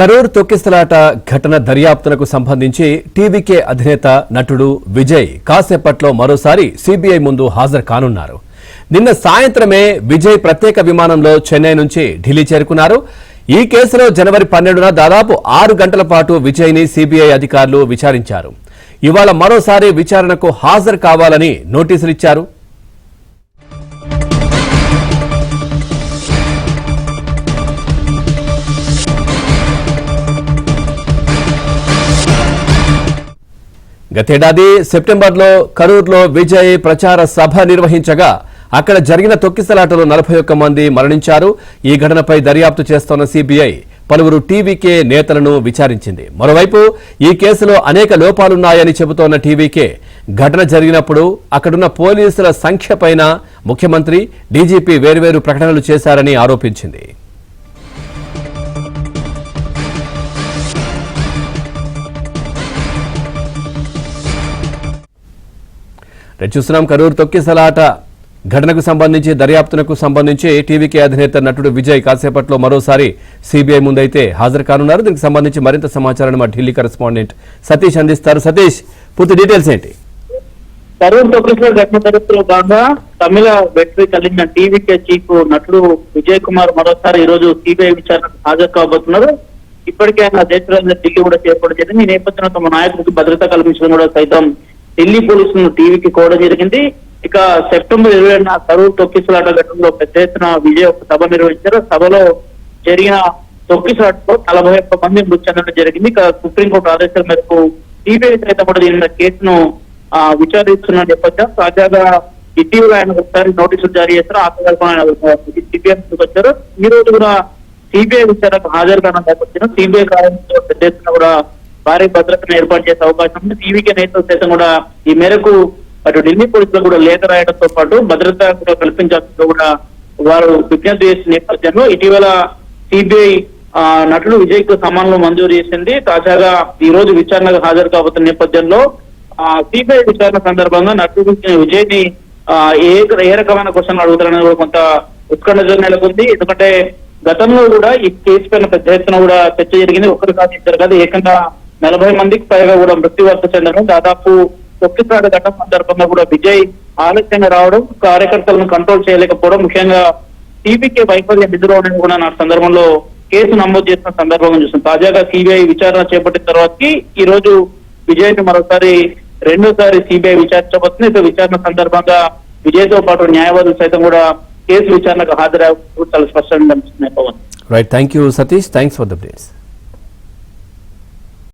కరూర్ తొక్కిసలాట ఘటన దర్యాప్తునకు సంబంధించి టీవీకే అధినేత నటుడు విజయ్ కాసేపట్లో మరోసారి సిబిఐ ముందు హాజరు కానున్నారు. నిన్న సాయంత్రమే విజయ్ ప్రత్యేక విమానంలో చెన్నై నుంచి ఢిల్లీ చేరుకున్నారు. ఈ కేసులో జనవరి 12న దాదాపు 6 గంటల పాటు విజయ్ ని సిబిఐ అధికారులు విచారించారు. ఇవాళ మరోసారి విచారణకు హాజరు కావాలని నోటీసులు ఇచ్చారు. గతేడాది సెప్టెంబర్లో కరూర్లో విజయ్ ప్రచార సభ నిర్వహించగా అక్కడ జరిగిన తొక్కిసలాటలో 41 మంది మరణించారు. ఈ ఘటనపై దర్యాప్తు చేస్తోన్న సిబిఐ పలువురు టీవీకే నేతలను విచారించింది. మరోవైపు ఈ కేసులో అనేక లోపాలున్నాయని చెబుతోన్న టీవీకే ఘటన జరిగినప్పుడు అక్కడున్న పోలీసుల సంఖ్యపైన ముఖ్యమంత్రి, డీజీపీ వేర్వేరు ప్రకటనలు చేశారని ఆరోపించింది. చూస్తున్నాం కరూర్ తొక్కిసలాట ఘటనకు సంబంధించి దర్యాప్తునకు సంబంధించి టీవీకే అధినేత నటుడు విజయ్ కాసేపట్లో మరోసారి సిబిఐ ముందైతే హాజరు కానున్నారు. దీనికి సంబంధించి మరింత సమాచారాన్ని మా ఢిల్లీ కరెస్పాండెంట్ సతీష్ అందిస్తారు. సతీష్, పూర్తి డీటెయిల్స్ ఏంటి? కరూర్ తొక్కిసలాట ఘటన దర్యాప్తులో భాగంగా తమిళ వెట్రి కలిగిన టీవీకే చీఫ్ నటుడు విజయ్ కుమార్ మరోసారి ఈ రోజు సిబిఐ విచారణకు హాజరు కాబోతున్నారు. ఇప్పటికే ఆయన దేశంలో ఢిల్లీ కూడా చేరుకోవడం జరిగింది. ఈ నేపథ్యంలో తమ నాయకుడికి భద్రత కల్పించడం కూడా సైతం ఢిల్లీ పోలీసులను టీవీకి కోవడం జరిగింది. ఇక సెప్టెంబర్ 20న కరూర్ తొక్కిసలాట ఘటనలో పెద్ద ఎత్తున విజయ్ ఒక సభ నిర్వహించారు. సభలో జరిగిన తొక్కిసలాటలో 41 మంది మృతి చెందడం జరిగింది. ఇక సుప్రీంకోర్టు ఆదేశాల మేరకు సిబిఐ సైతం కూడా దీని కేసును విచారిస్తున్న నేపథ్యం తాజాగా ఇటీవల ఆయన ఒకసారి నోటీసులు జారీ చేశారు. ఆ సందర్భంగా సిబిఐ ముందుకు వచ్చారు. ఈ రోజు కూడా సిబిఐ విచారణకు హాజరు కావడం నేపథ్యం సిబిఐ కార్యాలయంలో పెద్ద ఎత్తున కూడా భారీ భద్రతను ఏర్పాటు చేసే అవకాశం ఉంది. టీవీకే నేతలు సైతం కూడా ఈ మేరకు అటు ఢిల్లీ పోలీసులు కూడా లేఖ రాయడంతో పాటు భద్రత కూడా కల్పించాల్సిందో కూడా వారు విజ్ఞప్తి చేసిన నేపథ్యంలో ఇటీవల సిబిఐ నటుడు విజయ్ కు సమానంలో మంజూరు చేసింది. తాజాగా ఈ రోజు విచారణకు హాజరు కాబోతున్న నేపథ్యంలో సిబిఐ విచారణ సందర్భంగా నటుడు విజయ్ ని ఏ రకమైన క్వశ్చన్లు అడుగుతారనేది కూడా కొంత ఉత్కంఠ నెలకొంది. ఎందుకంటే గతంలో కూడా ఈ కేసు పైన పెద్ద ఎత్తున కూడా చర్చ జరిగింది. ఒకరు కాదు, ఇద్దరు కాదు, ఏకంగా 40 మందికి పైగా కూడా మృత్యువార్త చెందడం, దాదాపు తొక్కిసలాట ఘటన సందర్భంగా కూడా విజయ్ ఆలస్యంగా రావడం, కార్యకర్తలను కంట్రోల్ చేయలేకపోవడం, ముఖ్యంగా టీవీకే వైఫల్యం ఎదురవడం కూడా నా సందర్భంలో కేసు నమోదు చేసిన సందర్భంగా చూస్తాం. తాజాగా సిబిఐ విచారణ చేపట్టిన తర్వాతకి ఈ రోజు విజయ్ ని మరోసారి రెండోసారి సిబిఐ విచారించబోతుంది. ఇక విచారణ సందర్భంగా విజయ్ తో పాటు న్యాయవాదులు సైతం కూడా కేసు విచారణకు హాజరయ్యే చాలా స్పష్టంగా కనిపిస్తున్నాయి. Right, thank you Satish, thanks for the updates.